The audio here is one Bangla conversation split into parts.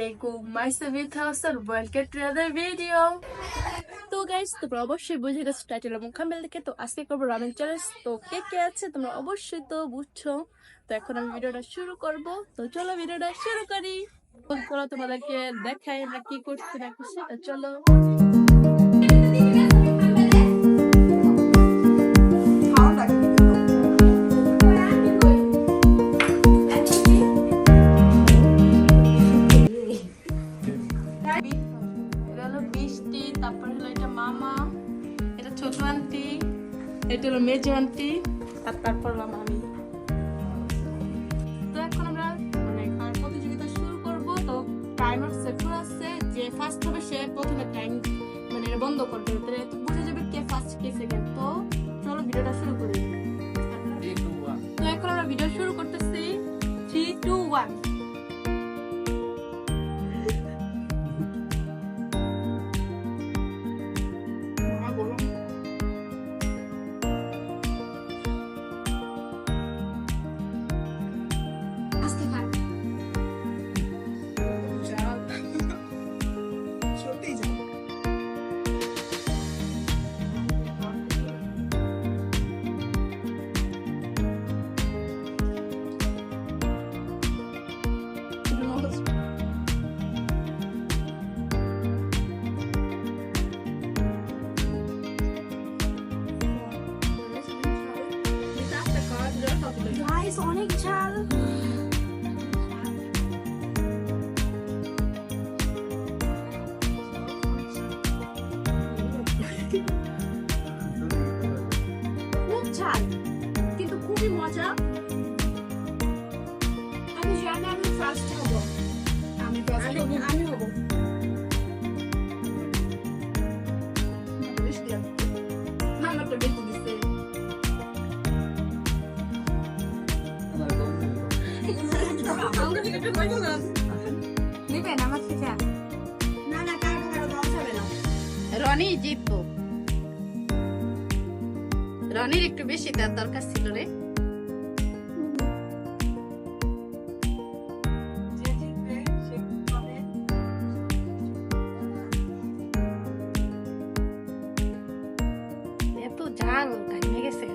আলাইকুম মাইসাবিথ Hasan welcome to other video. তো গাইস তোমরা অবশ্যই বুঝে গেছো টাইটেল এবং থাম্বনেল দেখে। তো আজকে করবো রামেন চ্যালেঞ্জ। তো কে কে আছে তোমরা অবশ্যই তো বুঝছো। তো এখন আমি ভিডিওটা শুরু করব। তো চলো ভিডিওটা শুরু করি। চলো তোমাদেরকে দেখাই আমরা কি করছি না করছি। তো চলো বৃষ্টি, তারপর হলো এটা মামা, এটা ছোট আন্টি, এটা হলো মেজো আন্টি, আর তারপর হলাম আমি। তো এখন আমরা খাওয়ার প্রতিযোগিতা শুরু করব। তো টাইমার সেট করা আছে, যে ফার্স্ট হবে সে প্রথমে টাইম বন্ধ করবে, তাহলে বুঝে যাবে কে ফার্স্ট কে সেকেন্ড। তো চলো ভিডিওটা শুরু করি। তো এখন আমরা ভিডিও শুরু করতেছি। 3, 2, 1। অনেক ঝাল। খুব ঝাল কিন্তু খুবই মজা। আমি জানি আমি ফার্স্ট হব। আমি হব। মামাটা বেশি দিচ্ছে। রনি জিতবো। রনির একটু বেশি তার দরকার ছিল রে। এত ঝাল ঘামে গেছে।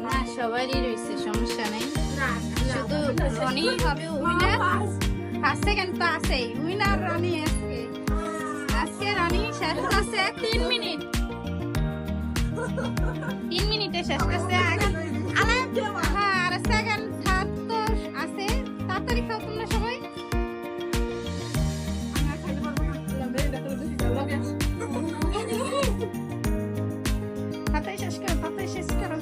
না সবারই রয়েছে, সমস্যা নেই। শুধু রনি হবে উইনার। ফার্স্ট সেকেন্ড তো আছেই। উইনার রনি আজকে। আজকে রনি শেষ করছে 3 মিনিট। 3 মিনিটে শেষ করছে। আর সেকেন্ড থার্ড তো আছে। তাড়াতাড়ি খাও তোমরা সবাই। তাড়াতাড়ি শেষ করো, তাড়াতাড়ি শেষ করো।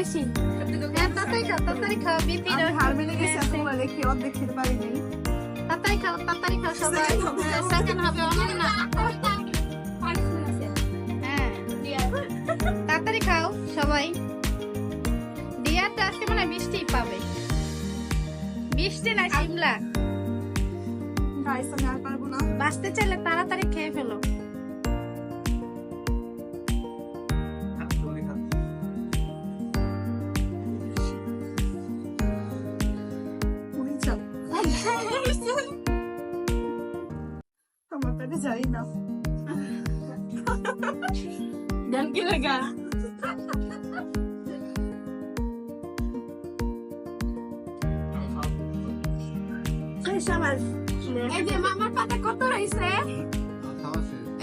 বেশি তাড়াতাড়ি খাও, তাড়াতাড়ি খাও। বিপির হারমেনে গেছে তোমরা দেখি অর্ধেক খেতে পারিনি। তাড়াতাড়ি খাও, তাড়াতাড়ি খাও সবাই। সেকেন্ড হবে অনন্যা। হ্যাঁ তাড়াতাড়ি খাও সবাই। ডিয়ার তো আজকে মনে হয় বৃষ্টি পাবে। বৃষ্টি না শিমলা। আমি আর পারবো না। বাঁচতে চাইলে তাড়াতাড়ি খেয়ে ফেলো। আমার পেটে যাই না। জান কি লাগা শাবাশ। এই যে মামার পাতা কত হইছে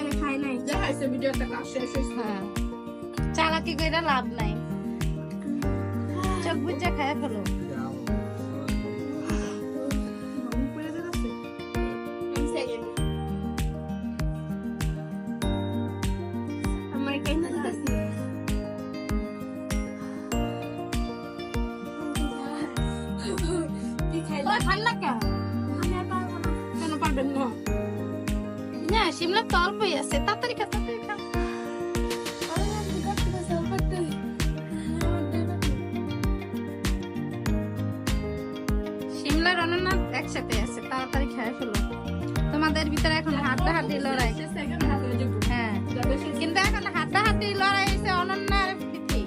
এই খাই নাই দেখাইছে ভিডিওটা কাজ শেষ হইছে হ্যাঁ চালাকি কইরা লাভ নাই চোখ বুঝা খায় ফেলো আমার কেন দিতেছি ঠান্ডা কেন কেন পারবেন না না শিমলা তো অল্পই আছে তাড়াতাড়ি খা তাড়াতাড়ি খা শিমলার অনন্যাস একসাথে আছে তাড়াতাড়ি খেয়ে ফেলো তোমাদের ভিতরে এখন হাড্ডাহাড্ডি লড়াই হ্যাঁ কিন্তু এখন হাড্ডাহাড্ডি লড়াই হয়েছে অনন্যার প্রীতি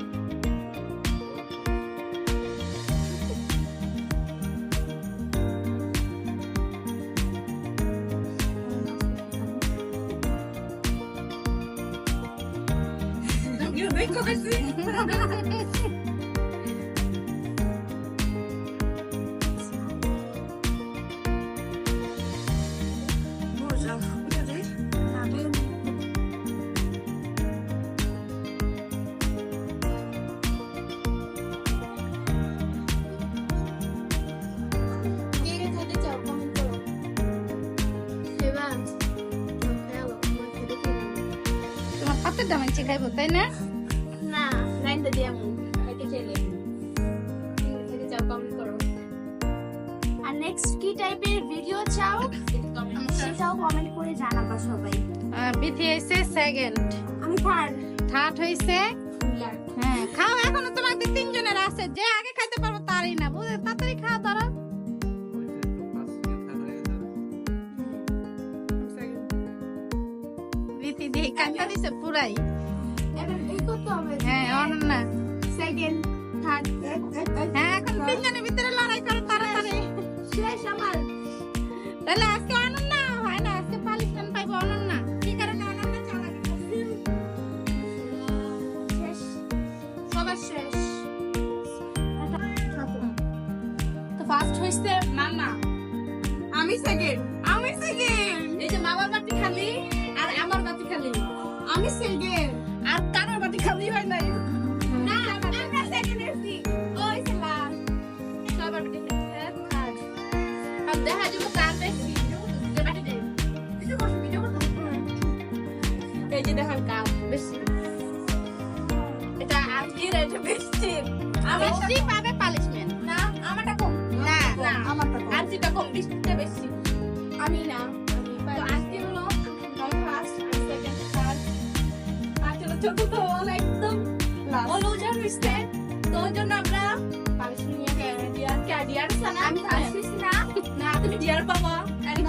তোমার পাতের দামাইছি খাইবো তাই না না লাইনটা দিয়ে আমি খাইতে চাইলে খেতে চাও কমেন্ট করো আর নেক্সট কি টাইপের ভিডিও চাও সেটাও কমেন্ট করে জানাবা সবাই বিথি হয়েছে সেকেন্ড আমি থার্ড থার্ড হয়েছে হ্যাঁ খাও এখনো তোমাদের তিনজনের আছে যে আগে খাইতে পারবো তারই না বুঝে তাড়াতাড়ি খাও তারা বিথি দিয়ে কাঁচা দিছে পুরাই এবার এই করতে হবে হ্যাঁ অনন্যা সেকেন্ড থার্ড হ্যাঁ এখন তিনজনের ভিতরে লড়াই করো তাড়াতাড়ি শেষ আমার তাহলে আজকে অনন্যা হয় না আজকে পালিশমেন্ট পাইবো অনন্যা কি কারণে অনন্যা চালাকি করছে শেষ সবার শেষ তো ফার্স্ট হইছে মামা আমি সেকেন্ড এই যে মামার বাটি খালি আর আমার বাটি খালি আমি সেকেন্ড আর কারোর বাটি খালি হয় নাই না আমরা সেকেন্ড এসি ওই সেলা সবার বাটি থার্ড আর দেখা যাবে কার বেশি যে বাটি দে এই যে দেখার কার বেশি এটা আজকের এটা বেশি আমার বেশি পাবে পালিশমেন্ট না আমারটা কম না না আমারটা কম। আর যেটা কম বৃষ্টিটা বেশি আমি না তো আজকে হলো ফার্স্ট সেকেন্ড থার্ড আর চলো চতুর্থ হলো একদম লুজার হইছে তো ওই জন্য আমরা পালিশ নিয়ে ডিয়ার সানা আমি ফার্স্ট হইছি না না তুমি ডিয়ার পাবা আমি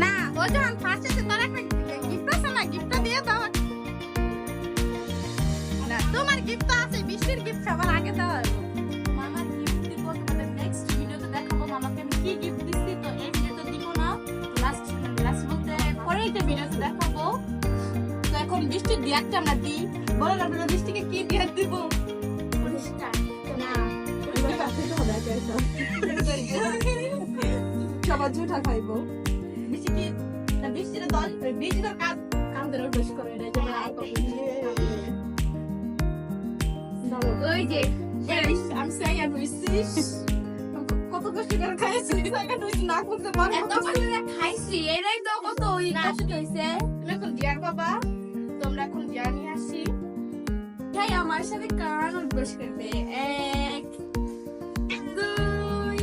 না ও যখন ফার্স্ট এসে তোর একটা গিফট আছে না গিফটটা দিয়ে দাও না তোমার গিফট আছে বৃষ্টির গিফট সবার আগে দেওয়া হবে মামার গিফট দিব তোমাদের নেক্সট ভিডিওতে দেখাবো মামাকে আমি কি গিফট দিচ্ছি তো এই ভিডিওতে দিব না লাস্ট বলতে পরের একটা ভিডিওতে দেখাবো তো এখন বৃষ্টির ডিয়ারটা আমরা দিই বলেন আপনারা বৃষ্টিকে কি ডিয়ার দিব সবার জুটা খাইবো বৃষ্টি কি বৃষ্টির দল বৃষ্টির কাজ কাম করে বেশ করে ওই যে আমি সাই আর রইছিস কত কষ্ট করে খাইছি সাইকেল হইছে না করতে পারবো এত কষ্ট খাইছি এরাই তো কত ওই কষ্ট হইছে তুমি এখন ডিয়ার বাবা তোমরা এখন ডিয়ার নিয়ে আসি তাই আমার সাথে কান উঠবস করবে এক দুই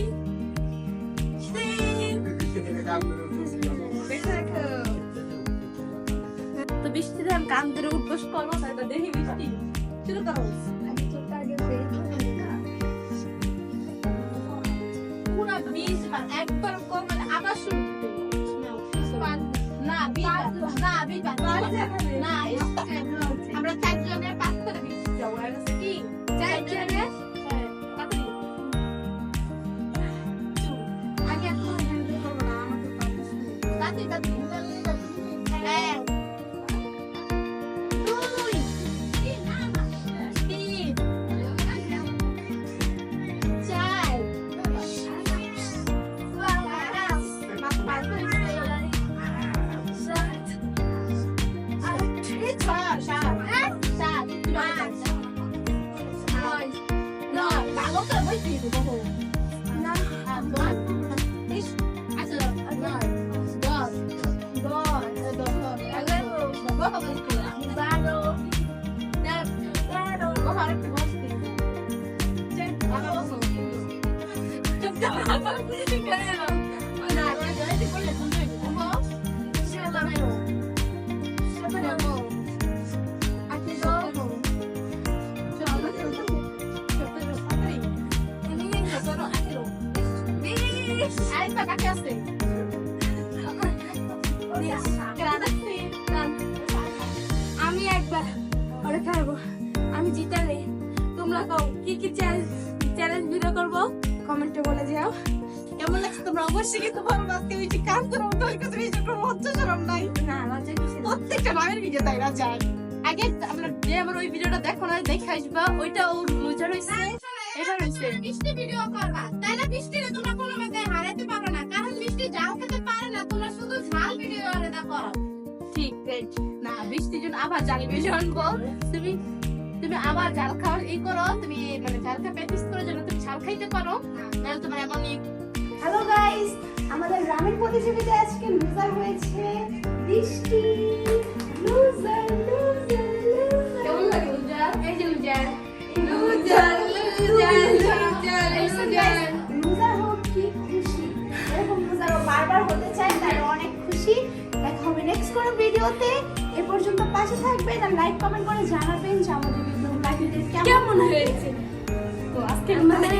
তিন তো বৃষ্টি ধান কান ধরে উঠবস করো তাই তো দেখি বৃষ্টি শুরু করো পুরা 20 বার একবার কর মানে আবার শুরু না 20 বার না আমরা 4 জনের 5 করে দিচ্ছি যাও আর আছে কি 4 জনের আগে আপনি হ্যান্ডেল করো না আমাকে পারতেছ না তাতে এক দুই তিন কি কি চ্যালেঞ্জ ভিডিও করব কমেন্টে বলে যাও কেমন লাগছে তোমরা অবশ্যই কিন্তু বলবা আজকে বেশি কাজ করো তোর কাছে বেশি কোনো লজ্জা শরম নাই না লজ্জা কিছু না। প্রত্যেকটা নামের ভিডিও তাই না যায় আগে আমরা যে আমার ওই ভিডিওটা দেখো না দেখে আসবা ওইটা ওর লুজার হইছে এটা হইছে মিষ্টি ভিডিও করবা তাই না মিষ্টিরে তোমরা কোনো মতে হারাতে পারবে না কারণ মিষ্টি জাল খেতে পারে না তোমরা শুধু ঝাল ভিডিও আলাদা করো ঠিক না বৃষ্টির জন্য আবার জাল ভিডিও আনবো তুমি তুমি আবার জাল খাওয়া এই করো তুমি মানে জাল খা প্র্যাকটিস করে যেন তুমি ঝাল খাইতে পারো তাহলে তোমার এমন হ্যালো গাইস আমাদের রামেন প্রতিযোগিতায় আজকে লুজার হয়েছে বৃষ্টি লুজার লুজার কেমন লাগে লুজার এই যে loser loser loser loser loser হোক কি খুশি এরকম লুজার ও বারবার হতে চায় তাই অনেক খুশি দেখা হবে নেক্সট কোনো ভিডিওতে এ পর্যন্ত পাশে থাকবেন আর লাইক কমেন্ট করে জানাবেন যে আমাদের ভিডিও কেমন কেমন হয়েছে তো আজকে আমাদের